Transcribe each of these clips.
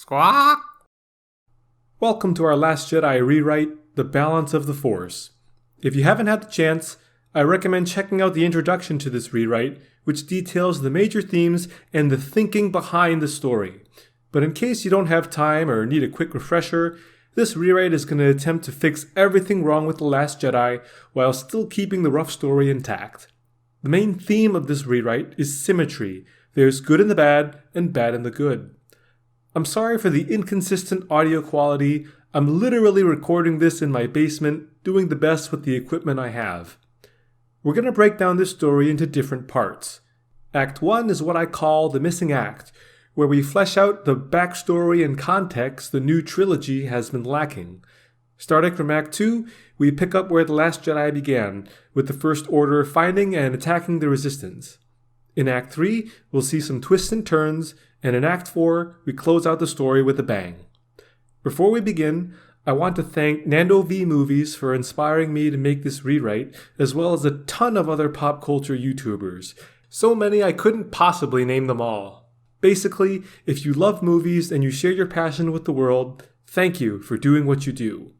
Squawk! Welcome to our Last Jedi rewrite, The Balance of the Force. If you haven't had the chance, I recommend checking out the introduction to this rewrite, which details the major themes and the thinking behind the story. But in case you don't have time or need a quick refresher, this rewrite is going to attempt to fix everything wrong with The Last Jedi while still keeping the rough story intact. The main theme of this rewrite is symmetry. There's good in the bad and bad in the good. I'm sorry for the inconsistent audio quality. I'm literally recording this in my basement, doing the best with the equipment I have. We're going to break down this story into different parts. Act 1 is what I call the missing act, where we flesh out the backstory and context the new trilogy has been lacking. Starting from Act 2, we pick up where The Last Jedi began, with the First Order finding and attacking the Resistance. In Act 3, we'll see some twists and turns, and in Act 4, we close out the story with a bang. Before we begin, I want to thank Nando V Movies for inspiring me to make this rewrite, as well as a ton of other pop culture YouTubers. So many I couldn't possibly name them all. Basically, if you love movies and you share your passion with the world, thank you for doing what you do.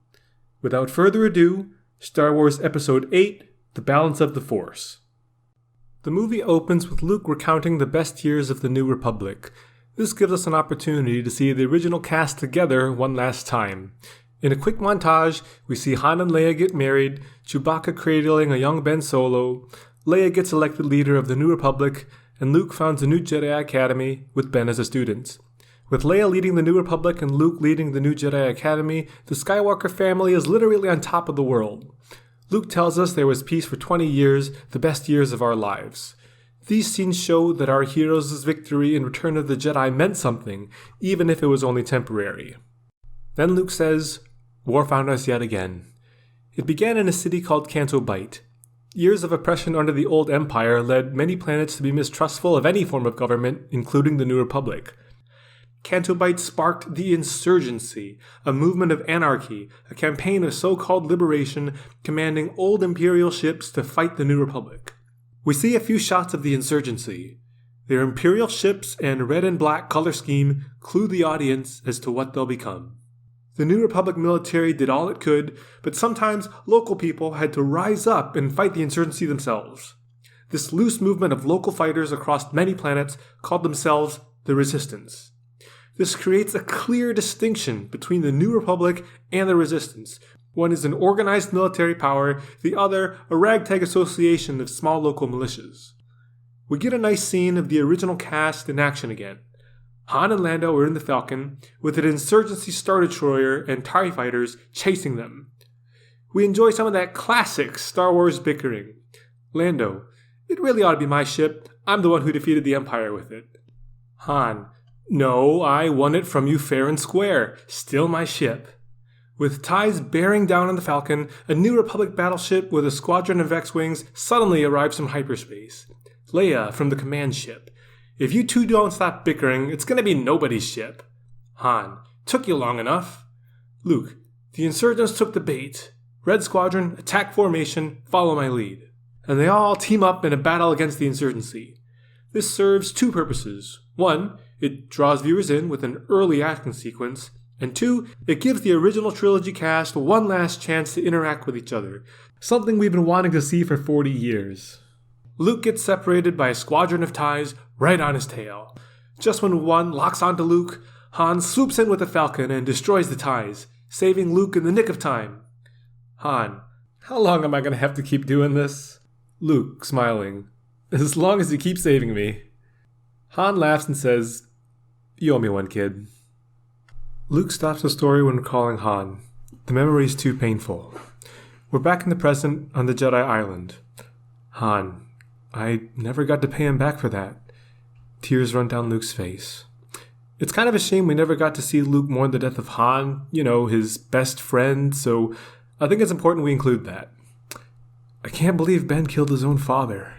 Without further ado, Star Wars Episode 8, The Balance of the Force. The movie opens with Luke recounting the best years of the New Republic. This gives us an opportunity to see the original cast together one last time. In a quick montage, we see Han and Leia get married, Chewbacca cradling a young Ben Solo, Leia gets elected leader of the New Republic, and Luke founds a new Jedi Academy with Ben as a student. With Leia leading the New Republic and Luke leading the new Jedi Academy, the Skywalker family is literally on top of the world. Luke tells us there was peace for 20 years, the best years of our lives. These scenes show that our heroes' victory in Return of the Jedi meant something, even if it was only temporary. Then Luke says, "War found us yet again." It began in a city called Canto Bight. Years of oppression under the old empire led many planets to be mistrustful of any form of government, including the New Republic. Canto Bight sparked the insurgency, a movement of anarchy, a campaign of so-called liberation commanding old imperial ships to fight the New Republic. We see a few shots of the insurgency. Their imperial ships and red and black color scheme clue the audience as to what they'll become. The New Republic military did all it could, but sometimes local people had to rise up and fight the insurgency themselves. This loose movement of local fighters across many planets called themselves the Resistance. This creates a clear distinction between the New Republic and the Resistance. One is an organized military power, the other a ragtag association of small local militias. We get a nice scene of the original cast in action again. Han and Lando are in the Falcon, with an insurgency Star Destroyer and TIE fighters chasing them. We enjoy some of that classic Star Wars bickering. Lando, "It really ought to be my ship. I'm the one who defeated the Empire with it." Han, "No, I won it from you fair and square. Still my ship." With TIEs bearing down on the Falcon, a New Republic battleship with a squadron of X-Wings suddenly arrives from hyperspace. Leia from the command ship. "If you two don't stop bickering, it's gonna be nobody's ship." Han, "Took you long enough." Luke, "The insurgents took the bait. Red Squadron, attack formation, follow my lead." And they all team up in a battle against the insurgency. This serves two purposes. One, it draws viewers in with an early action sequence, and two, it gives the original trilogy cast one last chance to interact with each other, something we've been wanting to see for 40 years. Luke gets separated by a squadron of TIEs right on his tail. Just when one locks onto Luke, Han swoops in with the Falcon and destroys the TIEs, saving Luke in the nick of time. Han, "How long am I going to have to keep doing this?" Luke, smiling, "As long as you keep saving me." Han laughs and says, "You owe me one, kid." Luke stops the story when recalling Han. The memory's too painful. We're back in the present on the Jedi Island. Han, "I never got to pay him back for that." Tears run down Luke's face. It's kind of a shame we never got to see Luke mourn the death of Han, his best friend, so I think it's important we include that. "I can't believe Ben killed his own father.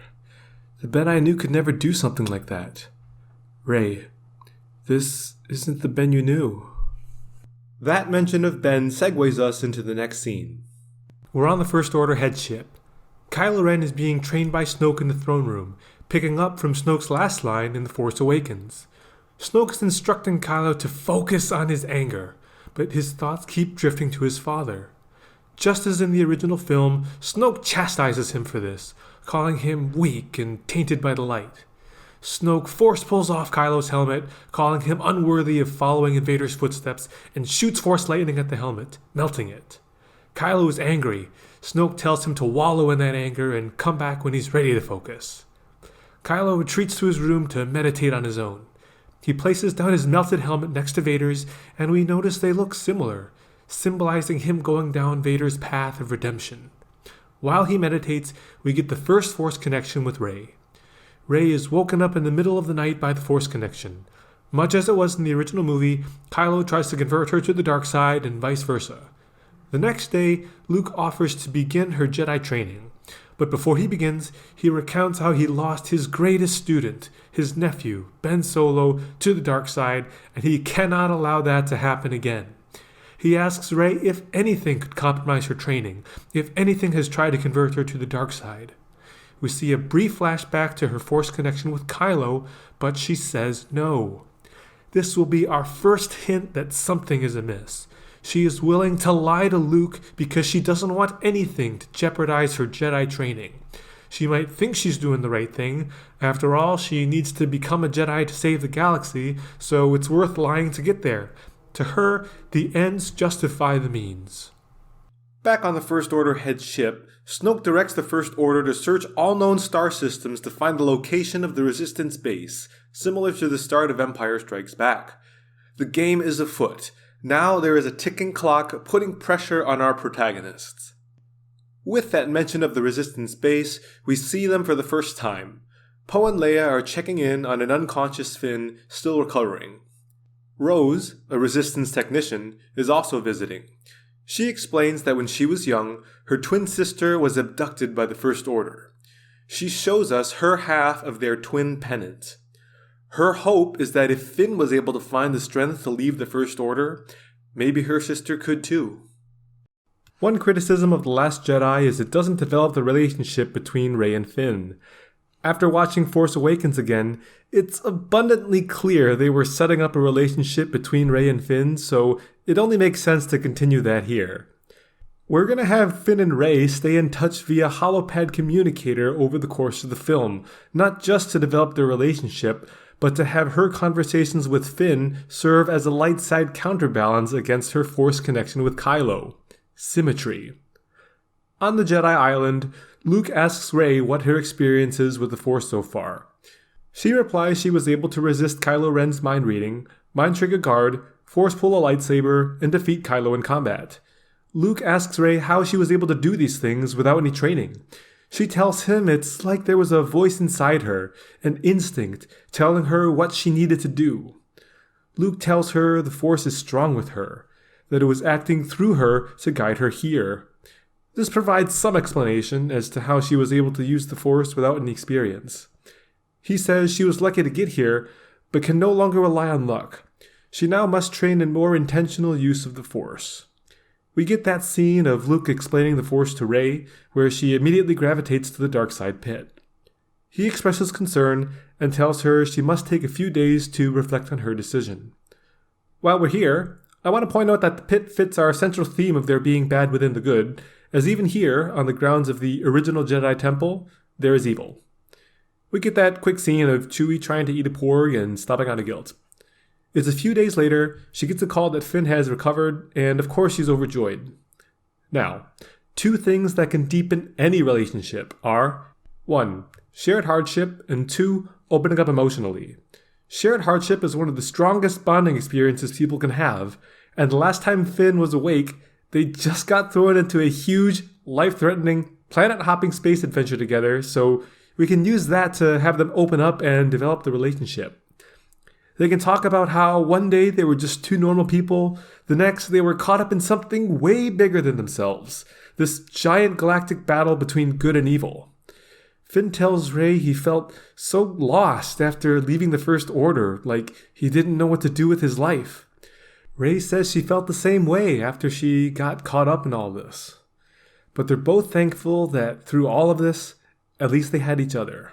The Ben I knew could never do something like that. Rey, this isn't the Ben you knew." That mention of Ben segues us into the next scene. We're on the First Order headship. Kylo Ren is being trained by Snoke in the throne room, picking up from Snoke's last line in The Force Awakens. Snoke is instructing Kylo to focus on his anger, but his thoughts keep drifting to his father. Just as in the original film, Snoke chastises him for this, calling him weak and tainted by the light. Snoke force pulls off Kylo's helmet, calling him unworthy of following in Vader's footsteps, and shoots force lightning at the helmet, melting it. Kylo is angry. Snoke tells him to wallow in that anger and come back when he's ready to focus. Kylo retreats to his room to meditate on his own. He places down his melted helmet next to Vader's, and we notice they look similar, symbolizing him going down Vader's path of redemption. While he meditates, we get the first Force connection with Rey. Rey is woken up in the middle of the night by the Force connection. Much as it was in the original movie, Kylo tries to convert her to the dark side and vice versa. The next day, Luke offers to begin her Jedi training. But before he begins, he recounts how he lost his greatest student, his nephew, Ben Solo, to the dark side, and he cannot allow that to happen again. He asks Rey if anything could compromise her training, if anything has tried to convert her to the dark side. We see a brief flashback to her Force connection with Kylo, but she says no. This will be our first hint that something is amiss. She is willing to lie to Luke because she doesn't want anything to jeopardize her Jedi training. She might think she's doing the right thing. After all, she needs to become a Jedi to save the galaxy, so it's worth lying to get there. To her, the ends justify the means. Back on the First Order head ship, Snoke directs the First Order to search all known star systems to find the location of the Resistance base, similar to the start of Empire Strikes Back. The game is afoot. Now there is a ticking clock putting pressure on our protagonists. With that mention of the Resistance base, we see them for the first time. Poe and Leia are checking in on an unconscious Finn still recovering. Rose, a Resistance technician, is also visiting. She explains that when she was young, her twin sister was abducted by the First Order. She shows us her half of their twin pennant. Her hope is that if Finn was able to find the strength to leave the First Order, maybe her sister could too. One criticism of The Last Jedi is it doesn't develop the relationship between Rey and Finn. After watching Force Awakens again, it's abundantly clear they were setting up a relationship between Rey and Finn, so it only makes sense to continue that here. We're going to have Finn and Rey stay in touch via holopad communicator over the course of the film, not just to develop their relationship, but to have her conversations with Finn serve as a light side counterbalance against her Force connection with Kylo. Symmetry. On the Jedi Island, Luke asks Rey what her experience is with the Force so far. She replies she was able to resist Kylo Ren's mind reading, mind trick a guard, force pull a lightsaber, and defeat Kylo in combat. Luke asks Rey how she was able to do these things without any training. She tells him it's like there was a voice inside her, an instinct, telling her what she needed to do. Luke tells her the Force is strong with her, that it was acting through her to guide her here. This provides some explanation as to how she was able to use the Force without any experience. He says she was lucky to get here, but can no longer rely on luck. She now must train in more intentional use of the Force. We get that scene of Luke explaining the Force to Rey, where she immediately gravitates to the dark side pit. He expresses concern and tells her she must take a few days to reflect on her decision. While we're here, I want to point out that the pit fits our central theme of there being bad within the good, as even here, on the grounds of the original Jedi Temple, there is evil. We get that quick scene of Chewie trying to eat a porg and stopping out of guilt. It's a few days later, she gets a call that Finn has recovered, and of course she's overjoyed. Now, two things that can deepen any relationship are 1. Shared hardship, and 2. Opening up emotionally. Shared hardship is one of the strongest bonding experiences people can have, and the last time Finn was awake, they just got thrown into a huge, life-threatening, planet-hopping space adventure together, so we can use that to have them open up and develop the relationship. They can talk about how one day they were just two normal people, the next they were caught up in something way bigger than themselves, this giant galactic battle between good and evil. Finn tells Rey he felt so lost after leaving the First Order, like he didn't know what to do with his life. Rey says she felt the same way after she got caught up in all this. But they're both thankful that through all of this, at least they had each other.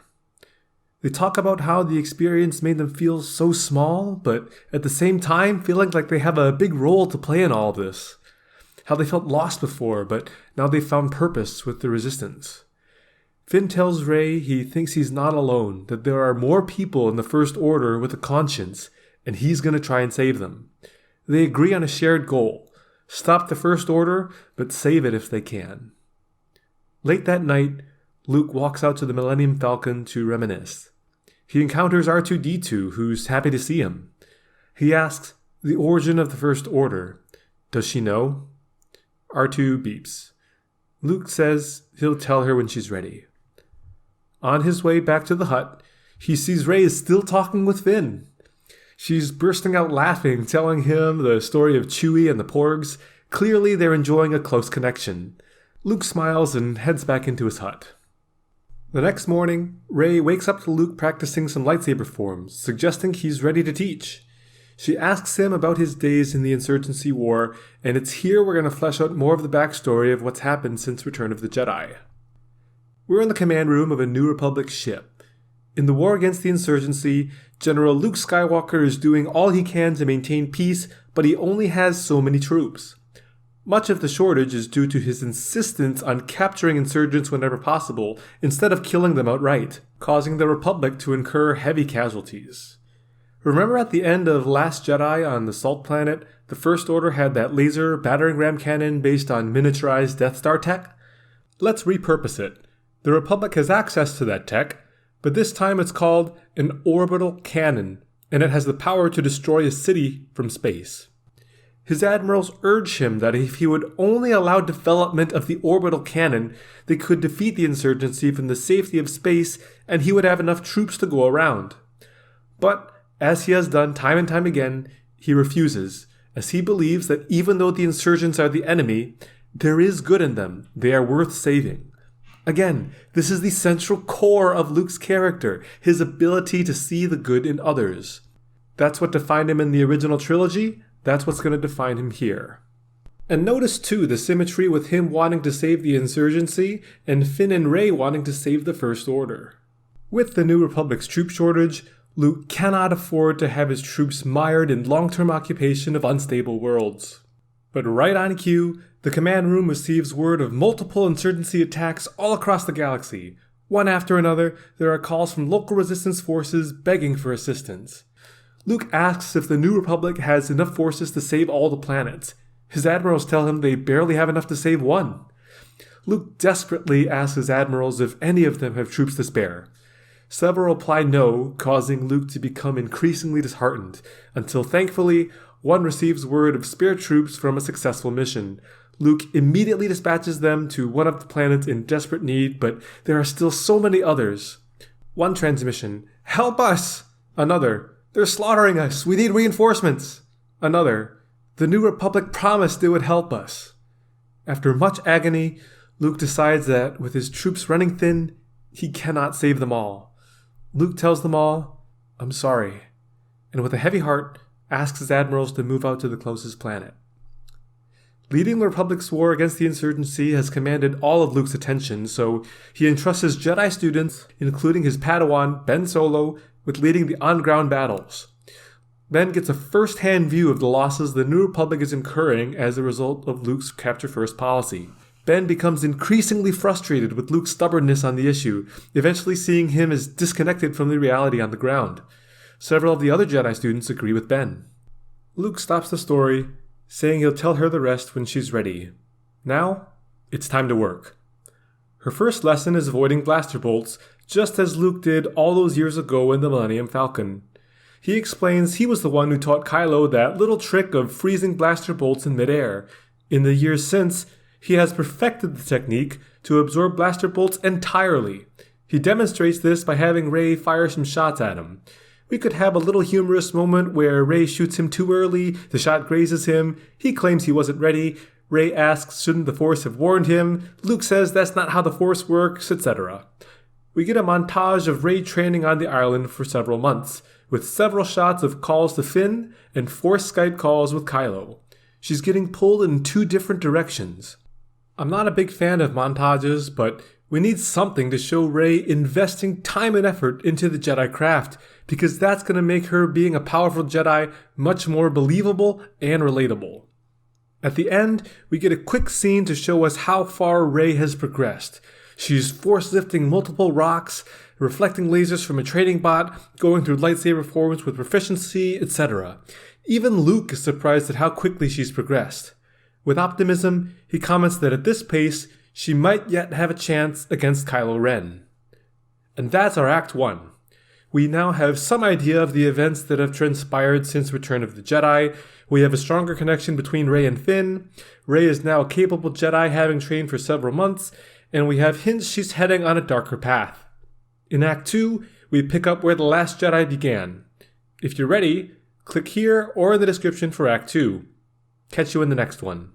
They talk about how the experience made them feel so small, but at the same time feeling like they have a big role to play in all this. How they felt lost before, but now they found purpose with the Resistance. Finn tells Rey he thinks he's not alone, that there are more people in the First Order with a conscience, and he's going to try and save them. They agree on a shared goal: stop the First Order, but save it if they can. Late that night, Luke walks out to the Millennium Falcon to reminisce. He encounters R2-D2, who's happy to see him. He asks the origin of the First Order. Does she know? R2 beeps. Luke says he'll tell her when she's ready. On his way back to the hut, he sees Rey is still talking with Finn. She's bursting out laughing, telling him the story of Chewie and the Porgs. Clearly, they're enjoying a close connection. Luke smiles and heads back into his hut. The next morning, Rey wakes up to Luke practicing some lightsaber forms, suggesting he's ready to teach. She asks him about his days in the Insurgency War, and it's here we're going to flesh out more of the backstory of what's happened since Return of the Jedi. We're in the command room of a New Republic ship. In the war against the Insurgency, General Luke Skywalker is doing all he can to maintain peace, but he only has so many troops. Much of the shortage is due to his insistence on capturing insurgents whenever possible, instead of killing them outright, causing the Republic to incur heavy casualties. Remember at the end of Last Jedi on the Salt Planet, the First Order had that laser battering ram cannon based on miniaturized Death Star tech? Let's repurpose it. The Republic has access to that tech, but this time it's called an orbital cannon, and it has the power to destroy a city from space. His admirals urge him that if he would only allow development of the orbital cannon, they could defeat the insurgency from the safety of space, and he would have enough troops to go around. But, as he has done time and time again, he refuses, as he believes that even though the insurgents are the enemy, there is good in them. They are worth saving. Again, this is the central core of Luke's character, his ability to see the good in others. That's what defined him in the original trilogy. That's what's going to define him here. And notice too the symmetry with him wanting to save the insurgency and Finn and Rey wanting to save the First Order. With the New Republic's troop shortage, Luke cannot afford to have his troops mired in long-term occupation of unstable worlds. But right on cue, the command room receives word of multiple insurgency attacks all across the galaxy. One after another, there are calls from local resistance forces begging for assistance. Luke asks if the New Republic has enough forces to save all the planets. His admirals tell him they barely have enough to save one. Luke desperately asks his admirals if any of them have troops to spare. Several reply no, causing Luke to become increasingly disheartened, until thankfully, one receives word of spare troops from a successful mission. Luke immediately dispatches them to one of the planets in desperate need, but there are still so many others. One transmission, "Help us!" Another, "They're slaughtering us, we need reinforcements!" Another, "The New Republic promised it would help us." After much agony, Luke decides that with his troops running thin, he cannot save them all. Luke tells them all, "I'm sorry," and with a heavy heart, asks his admirals to move out to the closest planet. Leading the Republic's war against the insurgency has commanded all of Luke's attention, so he entrusts his Jedi students, including his Padawan, Ben Solo, with leading the on-ground battles. Ben gets a first-hand view of the losses the New Republic is incurring as a result of Luke's capture-first policy. Ben becomes increasingly frustrated with Luke's stubbornness on the issue, eventually seeing him as disconnected from the reality on the ground. Several of the other Jedi students agree with Ben. Luke stops the story, saying he'll tell her the rest when she's ready. Now, it's time to work. Her first lesson is avoiding blaster bolts, just as Luke did all those years ago in the Millennium Falcon. He explains he was the one who taught Kylo that little trick of freezing blaster bolts in midair. In the years since, he has perfected the technique to absorb blaster bolts entirely. He demonstrates this by having Rey fire some shots at him. We could have a little humorous moment where Rey shoots him too early, the shot grazes him, he claims he wasn't ready, Rey asks shouldn't the Force have warned him, Luke says that's not how the Force works, etc. We get a montage of Rey training on the island for several months, with several shots of calls to Finn and forced Skype calls with Kylo. She's getting pulled in two different directions. I'm not a big fan of montages, but We need something to show Rey investing time and effort into the Jedi craft, because that's going to make her being a powerful Jedi much more believable and relatable. At the end, we get a quick scene to show us how far Rey has progressed. She's force lifting multiple rocks, reflecting lasers from a trading bot, going through lightsaber forms with proficiency, etc. Even Luke is surprised at how quickly she's progressed. With optimism, he comments that at this pace, she might yet have a chance against Kylo Ren. And that's our Act 1. We now have some idea of the events that have transpired since Return of the Jedi. We have a stronger connection between Rey and Finn. Rey is now a capable Jedi, having trained for several months, and we have hints she's heading on a darker path. In Act 2, we pick up where The Last Jedi began. If you're ready, click here or in the description for Act 2. Catch you in the next one.